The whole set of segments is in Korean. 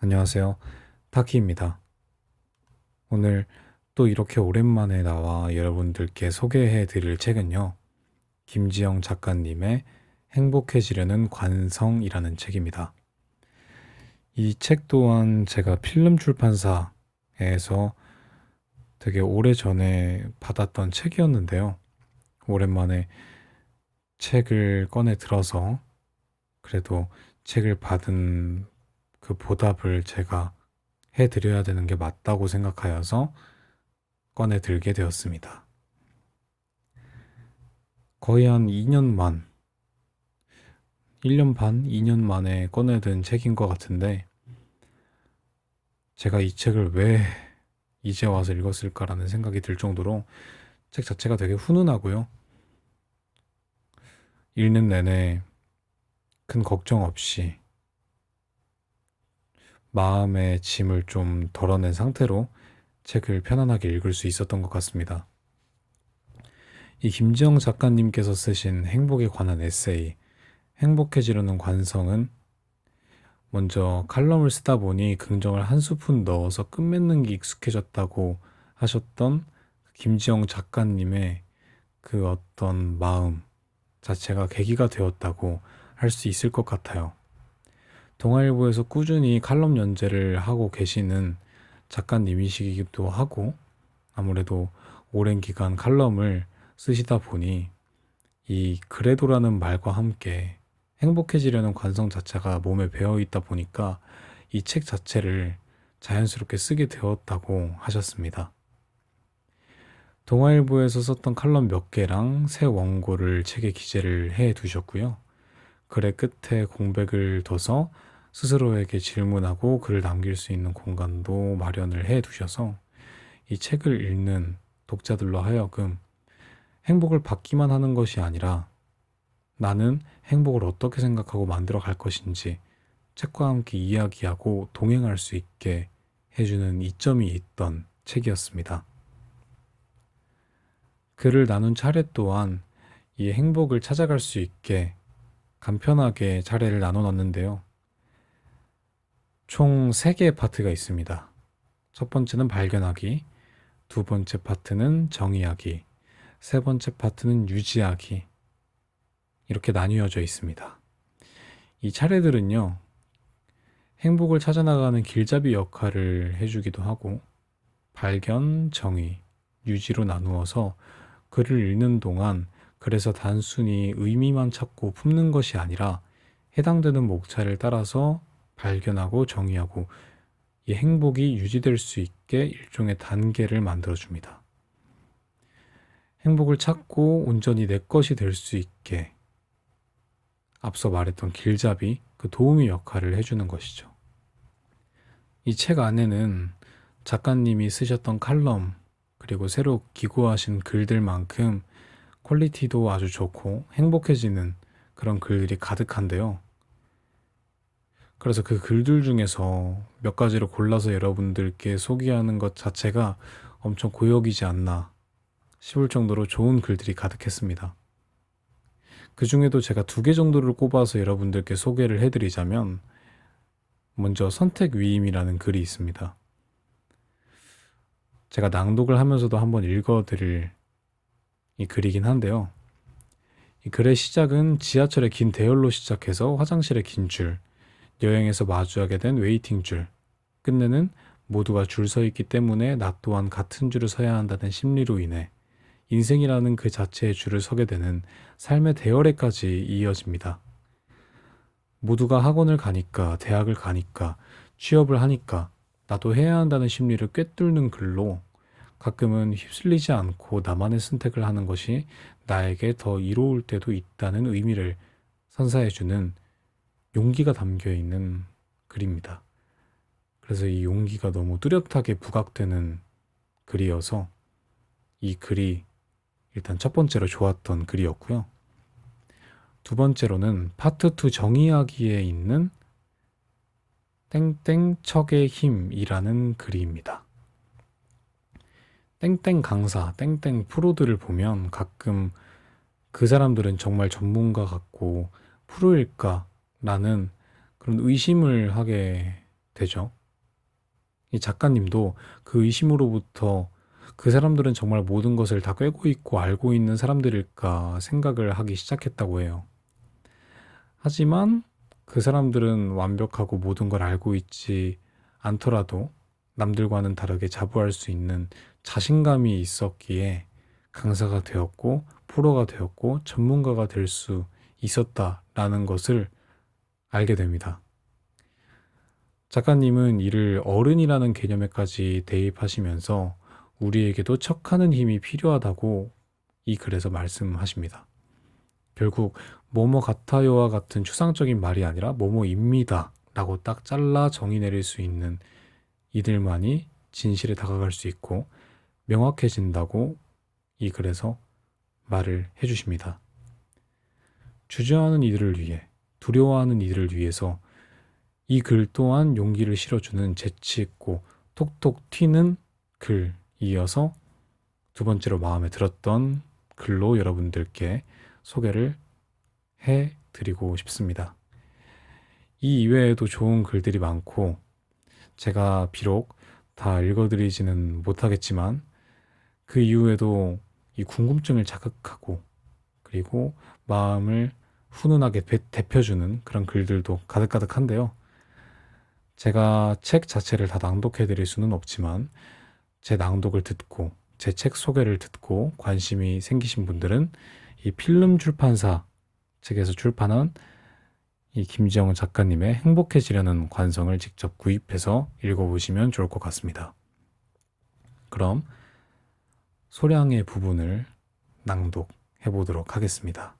안녕하세요. 타키입니다. 오늘 또 이렇게 오랜만에 나와 여러분들께 소개해 드릴 책은요. 김지영 작가님의 행복해지려는 관성이라는 책입니다. 이 책 또한 제가 필름 출판사에서 되게 오래전에 받았던 책이었는데요. 오랜만에 책을 꺼내 들어서 그래도 책을 받은 그 보답을 제가 해드려야 되는 게 맞다고 생각하여서 꺼내 들게 되었습니다. 거의 한 2년 만, 1년 반, 2년 만에 꺼내든 책인 것 같은데, 제가 이 책을 왜 이제 와서 읽었을까라는 생각이 들 정도로 책 자체가 되게 훈훈하고요. 읽는 내내 큰 걱정 없이 마음의 짐을 좀 덜어낸 상태로 책을 편안하게 읽을 수 있었던 것 같습니다. 이 김지영 작가님께서 쓰신 행복에 관한 에세이, 행복해지려는 관성은 먼저 칼럼을 쓰다 보니 긍정을 한 스푼 넣어서 끝맺는 게 익숙해졌다고 하셨던 김지영 작가님의 그 어떤 마음 자체가 계기가 되었다고 할 수 있을 것 같아요. 동아일보에서 꾸준히 칼럼 연재를 하고 계시는 작가님이시기도 하고 아무래도 오랜 기간 칼럼을 쓰시다 보니 이 그래도라는 말과 함께 행복해지려는 관성 자체가 몸에 배어 있다 보니까 이 책 자체를 자연스럽게 쓰게 되었다고 하셨습니다. 동아일보에서 썼던 칼럼 몇 개랑 새 원고를 책에 기재를 해 두셨고요. 글의 끝에 공백을 둬서 스스로에게 질문하고 글을 남길 수 있는 공간도 마련을 해 두셔서 이 책을 읽는 독자들로 하여금 행복을 받기만 하는 것이 아니라 나는 행복을 어떻게 생각하고 만들어 갈 것인지 책과 함께 이야기하고 동행할 수 있게 해주는 이점이 있던 책이었습니다. 글을 나눈 차례 또한 이 행복을 찾아갈 수 있게 간편하게 차례를 나눠 놨는데요. 총 3개의 파트가 있습니다. 첫 번째는 발견하기, 두 번째 파트는 정의하기, 세 번째 파트는 유지하기. 이렇게 나뉘어져 있습니다. 이 차례들은요, 행복을 찾아나가는 길잡이 역할을 해주기도 하고, 발견, 정의, 유지로 나누어서 글을 읽는 동안 그래서 단순히 의미만 찾고 품는 것이 아니라 해당되는 목차를 따라서 발견하고 정의하고 이 행복이 유지될 수 있게 일종의 단계를 만들어줍니다. 행복을 찾고 온전히 내 것이 될 수 있게 앞서 말했던 길잡이, 그 도우미 역할을 해주는 것이죠. 이 책 안에는 작가님이 쓰셨던 칼럼, 그리고 새로 기고하신 글들만큼 퀄리티도 아주 좋고 행복해지는 그런 글들이 가득한데요. 그래서 그 글들 중에서 몇 가지를 골라서 여러분들께 소개하는 것 자체가 엄청 고역이지 않나 싶을 정도로 좋은 글들이 가득했습니다. 그 중에도 제가 2개 정도를 꼽아서 여러분들께 소개를 해드리자면 먼저 선택 위임이라는 글이 있습니다. 제가 낭독을 하면서도 한번 읽어드릴 이 글이긴 한데요. 이 글의 시작은 지하철의 긴 대열로 시작해서 화장실의 긴 줄, 여행에서 마주하게 된 웨이팅 줄, 끝내는 모두가 줄 서 있기 때문에 나 또한 같은 줄을 서야 한다는 심리로 인해 인생이라는 그 자체의 줄을 서게 되는 삶의 대열에까지 이어집니다. 모두가 학원을 가니까, 대학을 가니까, 취업을 하니까 나도 해야 한다는 심리를 꿰뚫는 글로 가끔은 휩쓸리지 않고 나만의 선택을 하는 것이 나에게 더 이로울 때도 있다는 의미를 선사해주는 용기가 담겨 있는 글입니다. 그래서 이 용기가 너무 뚜렷하게 부각되는 글이어서 이 글이 일단 첫 번째로 좋았던 글이었고요. 두 번째로는 파트 2 정의하기에 있는 땡땡 척의 힘이라는 글입니다. 땡땡 강사, 땡땡 프로들을 보면 가끔 그 사람들은 정말 전문가 같고 프로일까? 라는 그런 의심을 하게 되죠. 이 작가님도 그 의심으로부터 그 사람들은 정말 모든 것을 다 꿰고 있고 알고 있는 사람들일까 생각을 하기 시작했다고 해요. 하지만 그 사람들은 완벽하고 모든 걸 알고 있지 않더라도 남들과는 다르게 자부할 수 있는 자신감이 있었기에 강사가 되었고 프로가 되었고 전문가가 될 수 있었다라는 것을 알게 됩니다. 작가님은 이를 어른이라는 개념에까지 대입하시면서 우리에게도 척하는 힘이 필요하다고 이 글에서 말씀하십니다. 결국 뭐뭐 같아요와 같은 추상적인 말이 아니라 뭐뭐입니다 라고 딱 잘라 정의 내릴 수 있는 이들만이 진실에 다가갈 수 있고 명확해진다고 이 글에서 말을 해주십니다. 주저하는 이들을 위해, 두려워하는 이들을 위해서 이 글 또한 용기를 실어주는 재치 있고 톡톡 튀는 글 이어서 두 번째로 마음에 들었던 글로 여러분들께 소개를 해드리고 싶습니다. 이 이외에도 좋은 글들이 많고 제가 비록 다 읽어드리지는 못하겠지만 그 이후에도 이 궁금증을 자극하고 그리고 마음을 훈훈하게 데펴주는 그런 글들도 가득가득한데요. 제가 책 자체를 다 낭독해 드릴 수는 없지만 제 낭독을 듣고 제 책 소개를 듣고 관심이 생기신 분들은 이 필름 출판사 측에서 출판한 이 김지영 작가님의 행복해지려는 관성을 직접 구입해서 읽어보시면 좋을 것 같습니다. 그럼 소량의 부분을 낭독해 보도록 하겠습니다.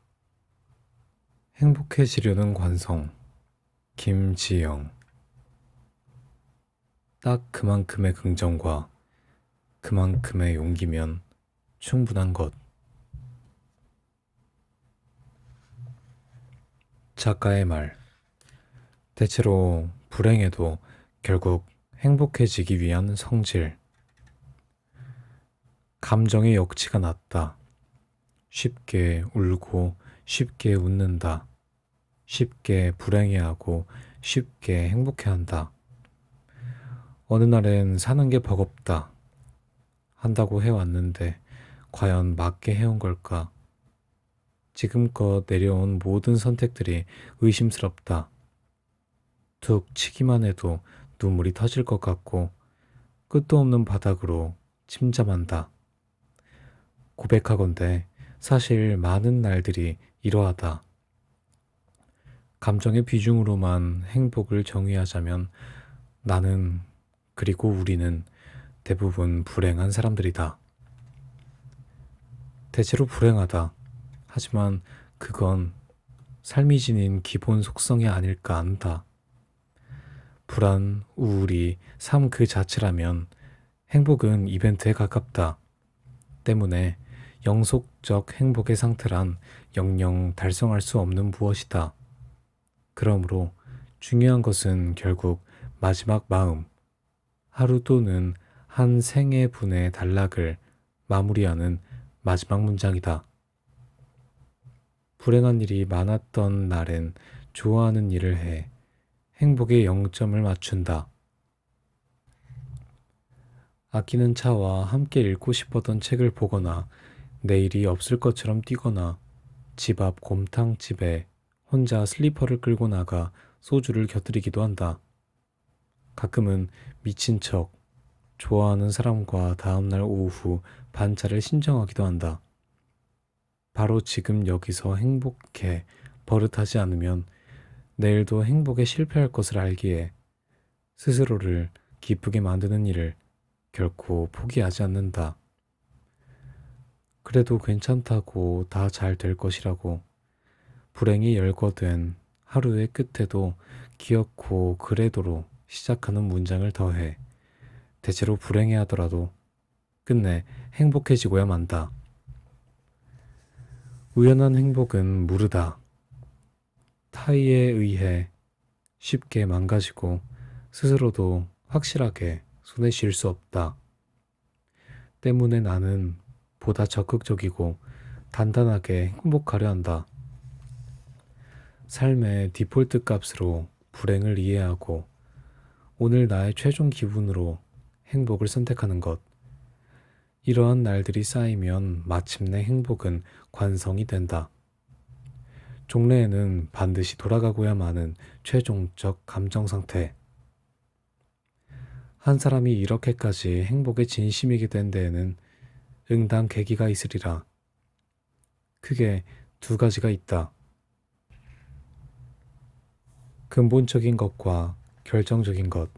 행복해지려는 관성, 김지영. 딱 그만큼의 긍정과 그만큼의 용기면 충분한 것. 작가의 말. 대체로 불행해도 결국 행복해지기 위한 성질. 감정의 역치가 낮다. 쉽게 울고 쉽게 웃는다. 쉽게 불행해하고 쉽게 행복해한다. 어느 날엔 사는 게 버겁다. 한다고 해왔는데 과연 맞게 해온 걸까? 지금껏 내려온 모든 선택들이 의심스럽다. 툭 치기만 해도 눈물이 터질 것 같고 끝도 없는 바닥으로 침잠한다. 고백하건대 사실 많은 날들이 이러하다. 감정의 비중으로만 행복을 정의하자면 나는 그리고 우리는 대부분 불행한 사람들이다. 대체로 불행하다. 하지만 그건 삶이 지닌 기본 속성이 아닐까 안다. 불안, 우울이 삶 그 자체라면 행복은 이벤트에 가깝다. 때문에 영속적 행복의 상태란 영영 달성할 수 없는 무엇이다. 그러므로 중요한 것은 결국 마지막 마음, 하루 또는 한 생의 분의 단락을 마무리하는 마지막 문장이다. 불행한 일이 많았던 날엔 좋아하는 일을 해 행복의 0점을 맞춘다. 아끼는 차와 함께 읽고 싶었던 책을 보거나 내일이 없을 것처럼 뛰거나 집 앞 곰탕집에 혼자 슬리퍼를 끌고 나가 소주를 곁들이기도 한다. 가끔은 미친 척 좋아하는 사람과 다음날 오후 반차를 신청하기도 한다. 바로 지금 여기서 행복해 버릇하지 않으면 내일도 행복에 실패할 것을 알기에 스스로를 기쁘게 만드는 일을 결코 포기하지 않는다. 그래도 괜찮다고 다 잘 될 것이라고 불행이 열거된 하루의 끝에도 기어코 그래도로 시작하는 문장을 더해 대체로 불행해하더라도 끝내 행복해지고야 만다. 우연한 행복은 무르다. 타의에 의해 쉽게 망가지고 스스로도 확실하게 손에 쥘 수 없다. 때문에 나는 보다 적극적이고 단단하게 행복하려 한다. 삶의 디폴트 값으로 불행을 이해하고 오늘 나의 최종 기분으로 행복을 선택하는 것. 이러한 날들이 쌓이면 마침내 행복은 관성이 된다. 종래에는 반드시 돌아가고야마는 최종적 감정 상태. 한 사람이 이렇게까지 행복에 진심이게 된 데에는 응당 계기가 있으리라. 크게 두 가지가 있다. 근본적인 것과 결정적인 것.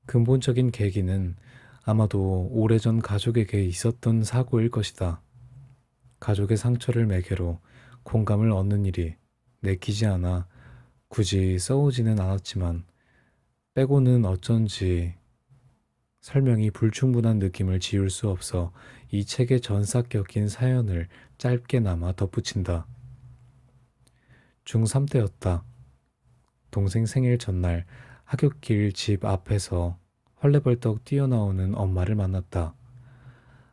근본적인 계기는 아마도 오래전 가족에게 있었던 사고일 것이다. 가족의 상처를 매개로 공감을 얻는 일이 내키지 않아 굳이 써오지는 않았지만 빼고는 어쩐지 설명이 불충분한 느낌을 지울 수 없어 이 책의 전삭 격인 사연을 짧게나마 덧붙인다. 중3 때였다. 동생 생일 전날 하굣길 집 앞에서 헐레벌떡 뛰어나오는 엄마를 만났다.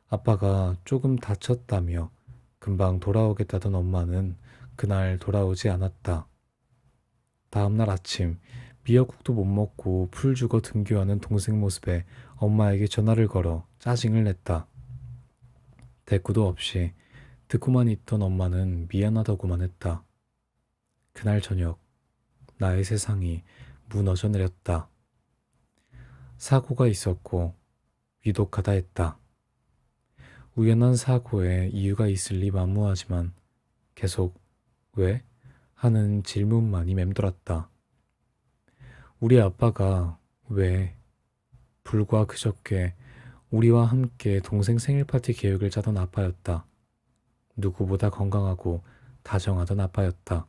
아빠가 조금 다쳤다며 금방 돌아오겠다던 엄마는 그날 돌아오지 않았다. 다음날 아침 미역국도 못 먹고 풀 죽어 등교하는 동생 모습에 엄마에게 전화를 걸어 짜증을 냈다. 대꾸도 없이 듣고만 있던 엄마는 미안하다고만 했다. 그날 저녁 나의 세상이 무너져 내렸다. 사고가 있었고 위독하다 했다. 우연한 사고에 이유가 있을 리 만무하지만 계속 왜? 하는 질문만이 맴돌았다. 우리 아빠가 왜? 불과 그저께 우리와 함께 동생 생일 파티 계획을 짜던 아빠였다. 누구보다 건강하고 다정하던 아빠였다.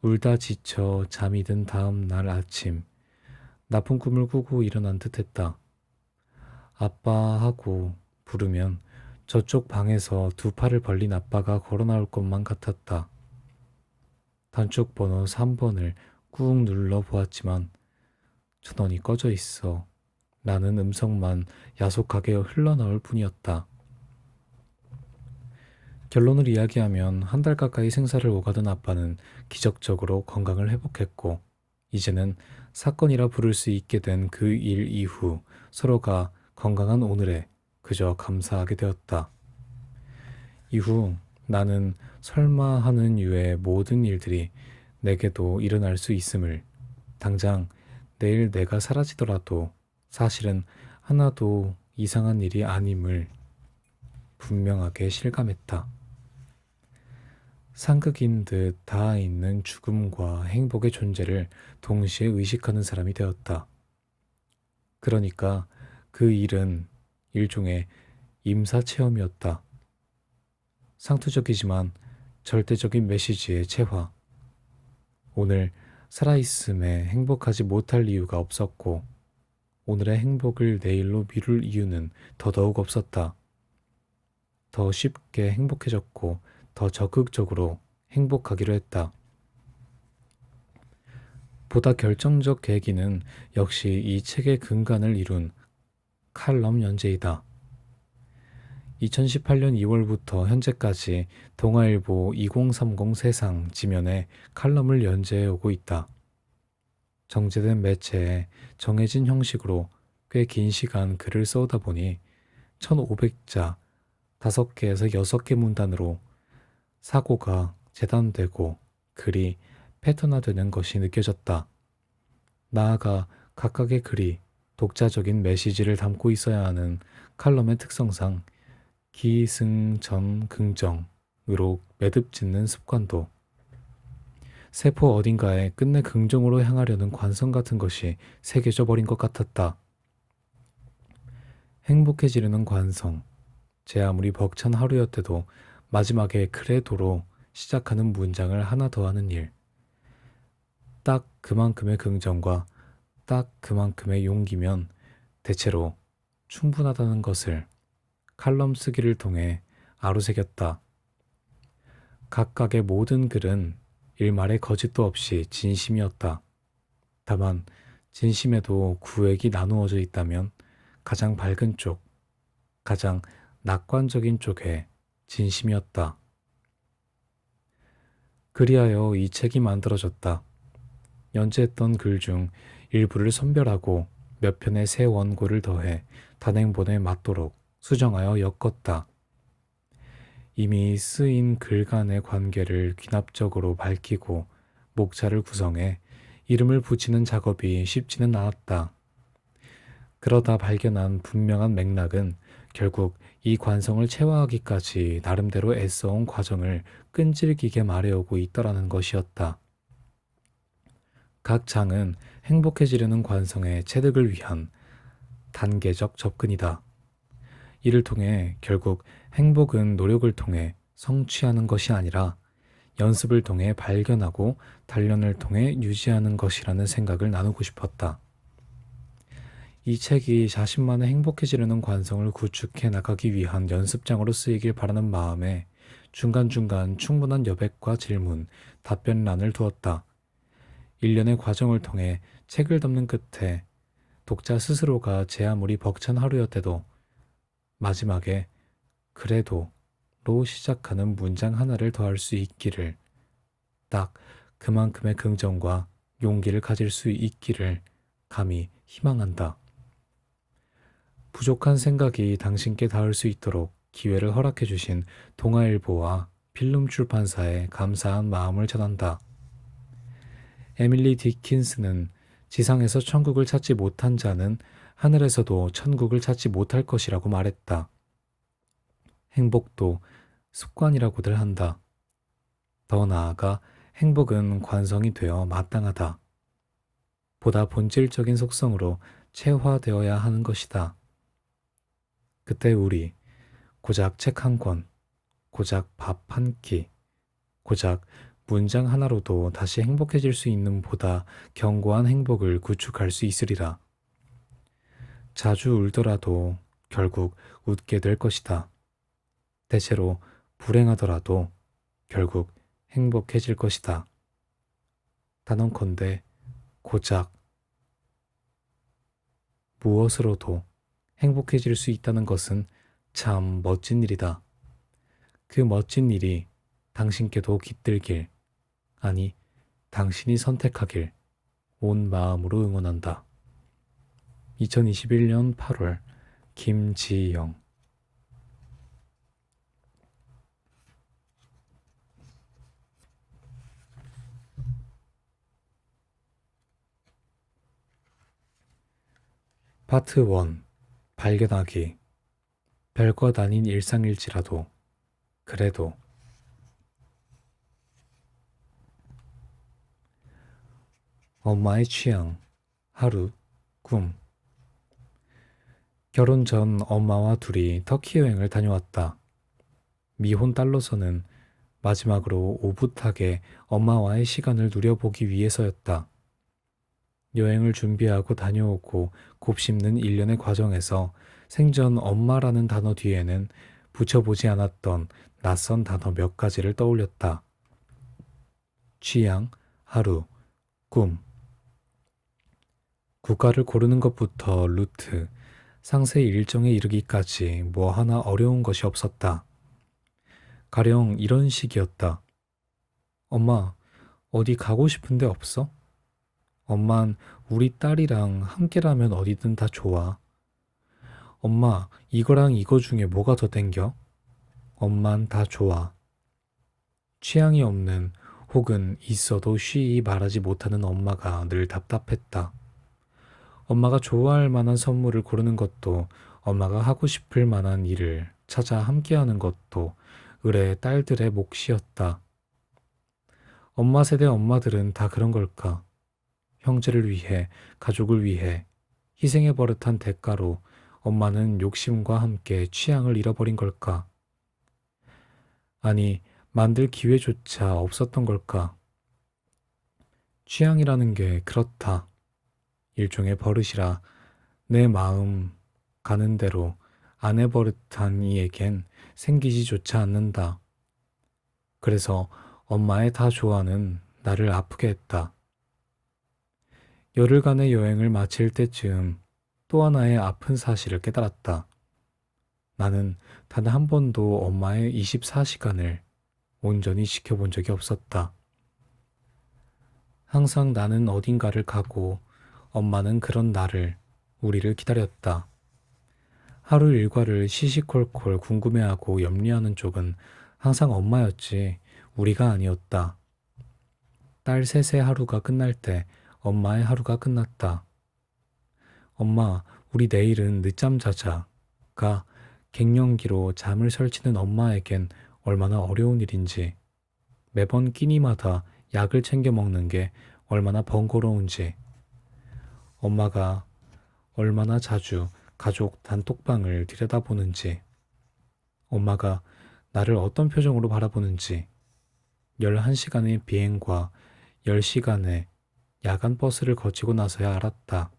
울다 지쳐 잠이 든 다음 날 아침 나쁜 꿈을 꾸고 일어난 듯했다. 아빠 하고 부르면 저쪽 방에서 두 팔을 벌린 아빠가 걸어 나올 것만 같았다. 단축 번호 3번을 꾹 눌러 보았지만 전원이 꺼져 있어 나는 음성만 야속하게 흘러나올 뿐이었다. 결론을 이야기하면 한 달 가까이 생사를 오가던 아빠는 기적적으로 건강을 회복했고 이제는 사건이라 부를 수 있게 된 그 일 이후 서로가 건강한 오늘에 그저 감사하게 되었다. 이후 나는 설마 하는 유의 모든 일들이 내게도 일어날 수 있음을, 당장 내일 내가 사라지더라도 사실은 하나도 이상한 일이 아님을 분명하게 실감했다. 상극인 듯 닿아 있는 죽음과 행복의 존재를 동시에 의식하는 사람이 되었다. 그러니까 그 일은 일종의 임사체험이었다. 상투적이지만 절대적인 메시지의 체화. 오늘 살아있음에 행복하지 못할 이유가 없었고 오늘의 행복을 내일로 미룰 이유는 더더욱 없었다. 더 쉽게 행복해졌고 더 적극적으로 행복하기로 했다. 보다 결정적 계기는 역시 이 책의 근간을 이룬 칼럼 연재이다. 2018년 2월부터 현재까지 동아일보 2030 세상 지면에 칼럼을 연재해 오고 있다. 정제된 매체에 정해진 형식으로 꽤 긴 시간 글을 써오다 보니 1500자 5개에서 6개 문단으로 사고가 재단되고 글이 패턴화되는 것이 느껴졌다. 나아가 각각의 글이 독자적인 메시지를 담고 있어야 하는 칼럼의 특성상 기승전긍정으로 매듭 짓는 습관도 세포 어딘가에 끝내 긍정으로 향하려는 관성 같은 것이 새겨져 버린 것 같았다. 행복해지려는 관성, 제 아무리 벅찬 하루였대도 마지막에 그래도로 시작하는 문장을 하나 더 하는 일. 딱 그만큼의 긍정과 딱 그만큼의 용기면 대체로 충분하다는 것을 칼럼 쓰기를 통해 아루새겼다. 각각의 모든 글은 일말의 거짓도 없이 진심이었다. 다만 진심에도 구획이 나누어져 있다면 가장 밝은 쪽, 가장 낙관적인 쪽에 진심이었다. 그리하여 이 책이 만들어졌다. 연재했던 글 중 일부를 선별하고 몇 편의 새 원고를 더해 단행본에 맞도록 수정하여 엮었다. 이미 쓰인 글 간의 관계를 귀납적으로 밝히고 목차를 구성해 이름을 붙이는 작업이 쉽지는 않았다. 그러다 발견한 분명한 맥락은 결국 이 관성을 체화하기까지 나름대로 애써온 과정을 끈질기게 말해오고 있더라는 것이었다. 각 장은 행복해지려는 관성의 체득을 위한 단계적 접근이다. 이를 통해 결국 행복은 노력을 통해 성취하는 것이 아니라 연습을 통해 발견하고 단련을 통해 유지하는 것이라는 생각을 나누고 싶었다. 이 책이 자신만의 행복해지려는 관성을 구축해 나가기 위한 연습장으로 쓰이길 바라는 마음에 중간중간 충분한 여백과 질문, 답변란을 두었다. 일련의 과정을 통해 책을 덮는 끝에 독자 스스로가 제 아무리 벅찬 하루였대도 마지막에 그래도로 시작하는 문장 하나를 더할 수 있기를, 딱 그만큼의 긍정과 용기를 가질 수 있기를 감히 희망한다. 부족한 생각이 당신께 닿을 수 있도록 기회를 허락해 주신 동아일보와 필름 출판사에 감사한 마음을 전한다. 에밀리 디킨스는 지상에서 천국을 찾지 못한 자는 하늘에서도 천국을 찾지 못할 것이라고 말했다. 행복도 습관이라고들 한다. 더 나아가 행복은 관성이 되어 마땅하다. 보다 본질적인 속성으로 체화되어야 하는 것이다. 그때 우리 고작 책 한 권, 고작 밥 한 끼, 고작 문장 하나로도 다시 행복해질 수 있는 보다 견고한 행복을 구축할 수 있으리라. 자주 울더라도 결국 웃게 될 것이다. 대체로 불행하더라도 결국 행복해질 것이다. 단언컨대 고작 무엇으로도 행복해질 수 있다는 것은 참 멋진 일이다. 그 멋진 일이 당신께도 깃들길, 아니 당신이 선택하길 온 마음으로 응원한다. 2021년 8월 김지영. 파트 1. 발견하기. 별것 아닌 일상일지라도 그래도. 엄마의 취향. 하루. 꿈. 결혼 전 엄마와 둘이 터키 여행을 다녀왔다. 미혼 딸로서는 마지막으로 오붓하게 엄마와의 시간을 누려보기 위해서였다. 여행을 준비하고 다녀오고 곱씹는 일련의 과정에서 생전 엄마라는 단어 뒤에는 붙여보지 않았던 낯선 단어 몇 가지를 떠올렸다. 취향, 하루, 꿈. 국가를 고르는 것부터 루트, 상세 일정에 이르기까지 뭐 하나 어려운 것이 없었다. 가령 이런 식이었다. 엄마, 어디 가고 싶은데 없어? 엄만 우리 딸이랑 함께라면 어디든 다 좋아. 엄마, 이거랑 이거 중에 뭐가 더 땡겨? 엄만 다 좋아. 취향이 없는 혹은 있어도 쉬이 말하지 못하는 엄마가 늘 답답했다. 엄마가 좋아할 만한 선물을 고르는 것도, 엄마가 하고 싶을 만한 일을 찾아 함께하는 것도 의뢰 딸들의 몫이었다. 엄마 세대 엄마들은 다 그런 걸까? 형제를 위해, 가족을 위해 희생해 버릇한 대가로 엄마는 욕심과 함께 취향을 잃어버린 걸까? 아니, 만들 기회조차 없었던 걸까? 취향이라는 게 그렇다. 일종의 버릇이라 내 마음 가는 대로 안 해버릇한 이에겐 생기지조차 않는다. 그래서 엄마의 다 좋아는 나를 아프게 했다. 열흘간의 여행을 마칠 때쯤 또 하나의 아픈 사실을 깨달았다. 나는 단 한 번도 엄마의 24시간을 온전히 지켜본 적이 없었다. 항상 나는 어딘가를 가고 엄마는 그런 나를, 우리를 기다렸다. 하루 일과를 시시콜콜 궁금해하고 염려하는 쪽은 항상 엄마였지 우리가 아니었다. 딸 셋의 하루가 끝날 때 엄마의 하루가 끝났다. 엄마, 우리 내일은 늦잠 자자가 갱년기로 잠을 설치는 엄마에겐 얼마나 어려운 일인지, 매번 끼니마다 약을 챙겨 먹는 게 얼마나 번거로운지, 엄마가 얼마나 자주 가족 단톡방을 들여다보는지, 엄마가 나를 어떤 표정으로 바라보는지, 11시간의 비행과 10시간의 야간 버스를 거치고 나서야 알았다.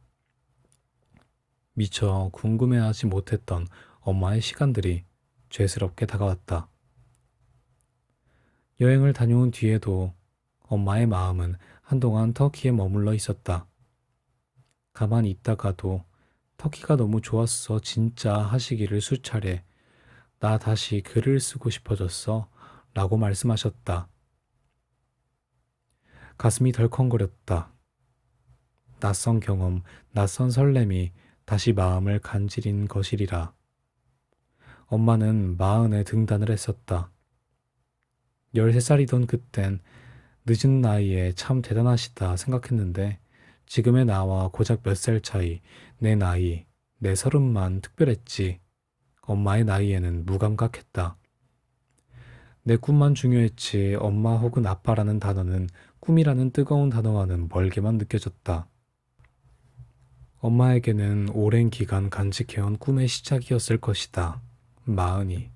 미처 궁금해하지 못했던 엄마의 시간들이 죄스럽게 다가왔다. 여행을 다녀온 뒤에도 엄마의 마음은 한동안 터키에 머물러 있었다. 가만히 있다가도 터키가 너무 좋았어 진짜 하시기를 수차례 나 다시 글을 쓰고 싶어졌어 라고 말씀하셨다. 가슴이 덜컹거렸다. 낯선 경험, 낯선 설렘이 다시 마음을 간지린 것이리라. 엄마는 마흔에 등단을 했었다. 13살이던 그땐 늦은 나이에 참 대단하시다 생각했는데 지금의 나와 고작 몇 살 차이, 내 나이, 내 서른만 특별했지. 엄마의 나이에는 무감각했다. 내 꿈만 중요했지 엄마 혹은 아빠라는 단어는 꿈이라는 뜨거운 단어와는 멀게만 느껴졌다. 엄마에게는 오랜 기간 간직해온 꿈의 시작이었을 것이다. 마흔이.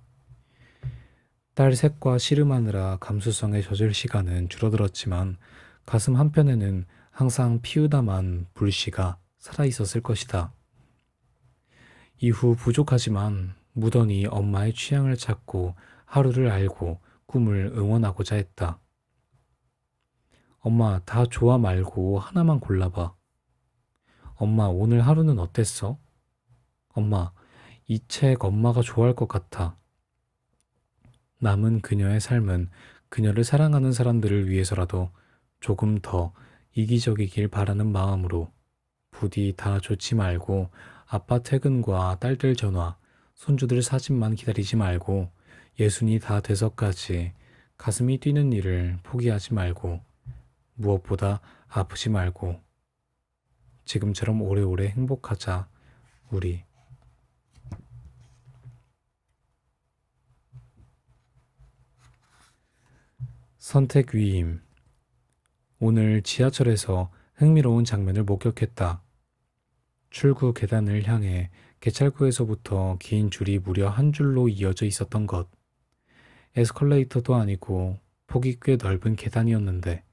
딸 셋과 씨름하느라 감수성에 젖을 시간은 줄어들었지만 가슴 한편에는 항상 피우다만 불씨가 살아있었을 것이다. 이후 부족하지만 무던히 엄마의 취향을 찾고 하루를 알고 꿈을 응원하고자 했다. 엄마 다 좋아 말고 하나만 골라봐. 엄마 오늘 하루는 어땠어? 엄마 이 책 엄마가 좋아할 것 같아. 남은 그녀의 삶은 그녀를 사랑하는 사람들을 위해서라도 조금 더 이기적이길 바라는 마음으로 부디 다 좋지 말고 아빠 퇴근과 딸들 전화, 손주들 사진만 기다리지 말고 예순이 다 돼서까지 가슴이 뛰는 일을 포기하지 말고 무엇보다 아프지 말고 지금처럼 오래오래 행복하자 우리. 선택 위임. 오늘 지하철에서 흥미로운 장면을 목격했다. 출구 계단을 향해 개찰구에서부터 긴 줄이 무려 한 줄로 이어져 있었던 것. 에스컬레이터도 아니고 폭이 꽤 넓은 계단이었는데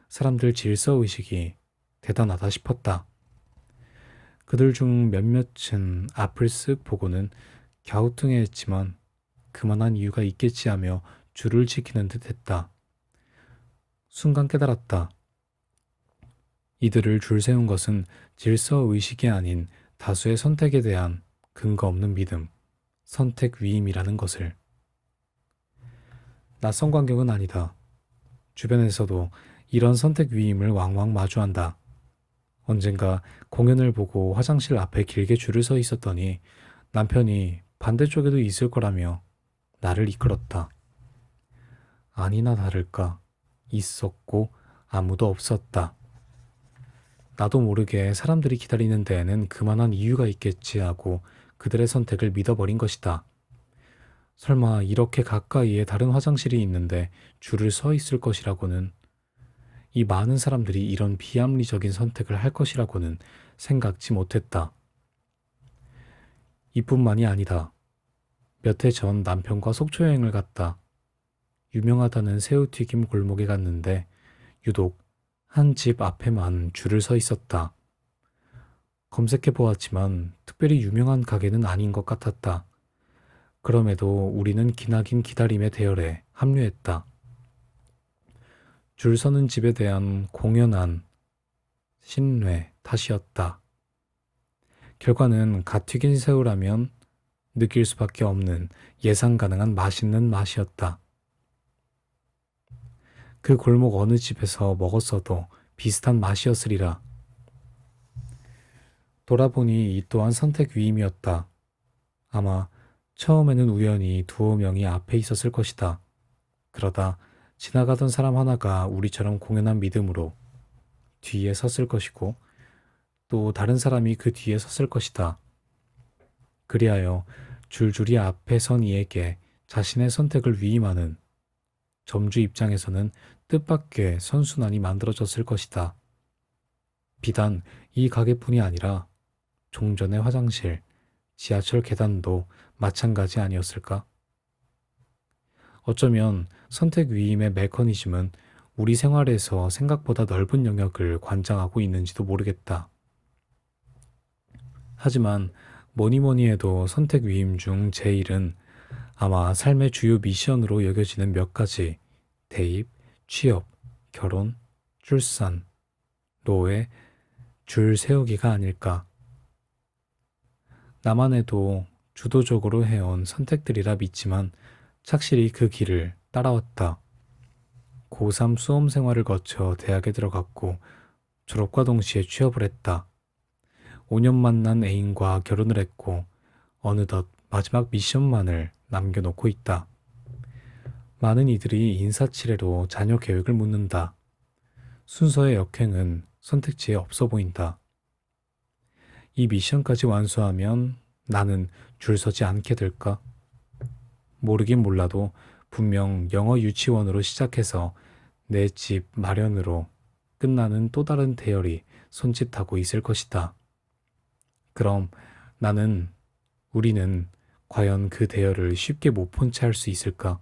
사람들 질서의식이 대단하다 싶었다. 그들 중 몇몇은 앞을 쓱 보고는 갸우뚱해했지만 그만한 이유가 있겠지 하며 줄을 지키는 듯 했다. 순간 깨달았다. 이들을 줄 세운 것은 질서의식이 아닌 다수의 선택에 대한 근거 없는 믿음, 선택 위임이라는 것을. 낯선 광경은 아니다. 주변에서도 이런 선택 위임을 왕왕 마주한다. 언젠가 공연을 보고 화장실 앞에 길게 줄을 서 있었더니 남편이 반대쪽에도 있을 거라며 나를 이끌었다. 아니나 다를까 있었고 아무도 없었다. 나도 모르게 사람들이 기다리는 데에는 그만한 이유가 있겠지 하고 그들의 선택을 믿어버린 것이다. 설마 이렇게 가까이에 다른 화장실이 있는데 줄을 서 있을 것이라고는, 이 많은 사람들이 이런 비합리적인 선택을 할 것이라고는 생각지 못했다. 이뿐만이 아니다. 몇 해 전 남편과 속초여행을 갔다. 유명하다는 새우튀김 골목에 갔는데 유독 한 집 앞에만 줄을 서 있었다. 검색해 보았지만 특별히 유명한 가게는 아닌 것 같았다. 그럼에도 우리는 기나긴 기다림의 대열에 합류했다. 줄 서는 집에 대한 공연한 신뢰 탓이었다. 결과는 갓 튀긴 새우라면 느낄 수밖에 없는 예상 가능한 맛있는 맛이었다. 그 골목 어느 집에서 먹었어도 비슷한 맛이었으리라. 돌아보니 이 또한 선택 위임이었다. 아마 처음에는 우연히 두어 명이 앞에 있었을 것이다. 그러다 지나가던 사람 하나가 우리처럼 공연한 믿음으로 뒤에 섰을 것이고 또 다른 사람이 그 뒤에 섰을 것이다. 그리하여 줄줄이 앞에 선 이에게 자신의 선택을 위임하는 점주 입장에서는 뜻밖의 선순환이 만들어졌을 것이다. 비단 이 가게뿐이 아니라 종전의 화장실, 지하철 계단도 마찬가지 아니었을까? 어쩌면 선택 위임의 메커니즘은 우리 생활에서 생각보다 넓은 영역을 관장하고 있는지도 모르겠다. 하지만 뭐니 해도 선택 위임 중 제일은 아마 삶의 주요 미션으로 여겨지는 몇 가지 대입, 취업, 결혼, 출산, 노예, 줄 세우기가 아닐까. 나만 해도 주도적으로 해온 선택들이라 믿지만 착실히 그 길을 따라왔다. 고3 수험 생활을 거쳐 대학에 들어갔고 졸업과 동시에 취업을 했다. 5년 만난 애인과 결혼을 했고 어느덧 마지막 미션만을 남겨놓고 있다. 많은 이들이 인사치레로 자녀 계획을 묻는다. 순서의 역행은 선택지에 없어 보인다. 이 미션까지 완수하면 나는 줄 서지 않게 될까? 모르긴 몰라도 분명 영어 유치원으로 시작해서 내 집 마련으로 끝나는 또 다른 대열이 손짓하고 있을 것이다. 그럼 우리는 과연 그 대열을 쉽게 못 본 채 할 수 있을까?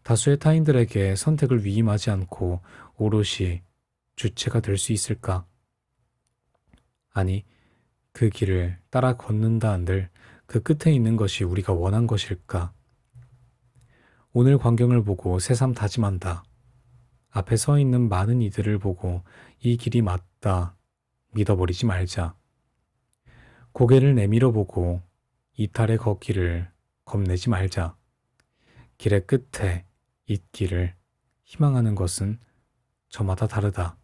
다수의 타인들에게 선택을 위임하지 않고 오롯이 주체가 될 수 있을까? 아니, 그 길을 따라 걷는다 한들 그 끝에 있는 것이 우리가 원한 것일까? 오늘 광경을 보고 새삼 다짐한다. 앞에 서 있는 많은 이들을 보고 이 길이 맞다 믿어버리지 말자. 고개를 내밀어 보고 이탈의 걷기를 겁내지 말자. 길의 끝에 있기를 희망하는 것은 저마다 다르다.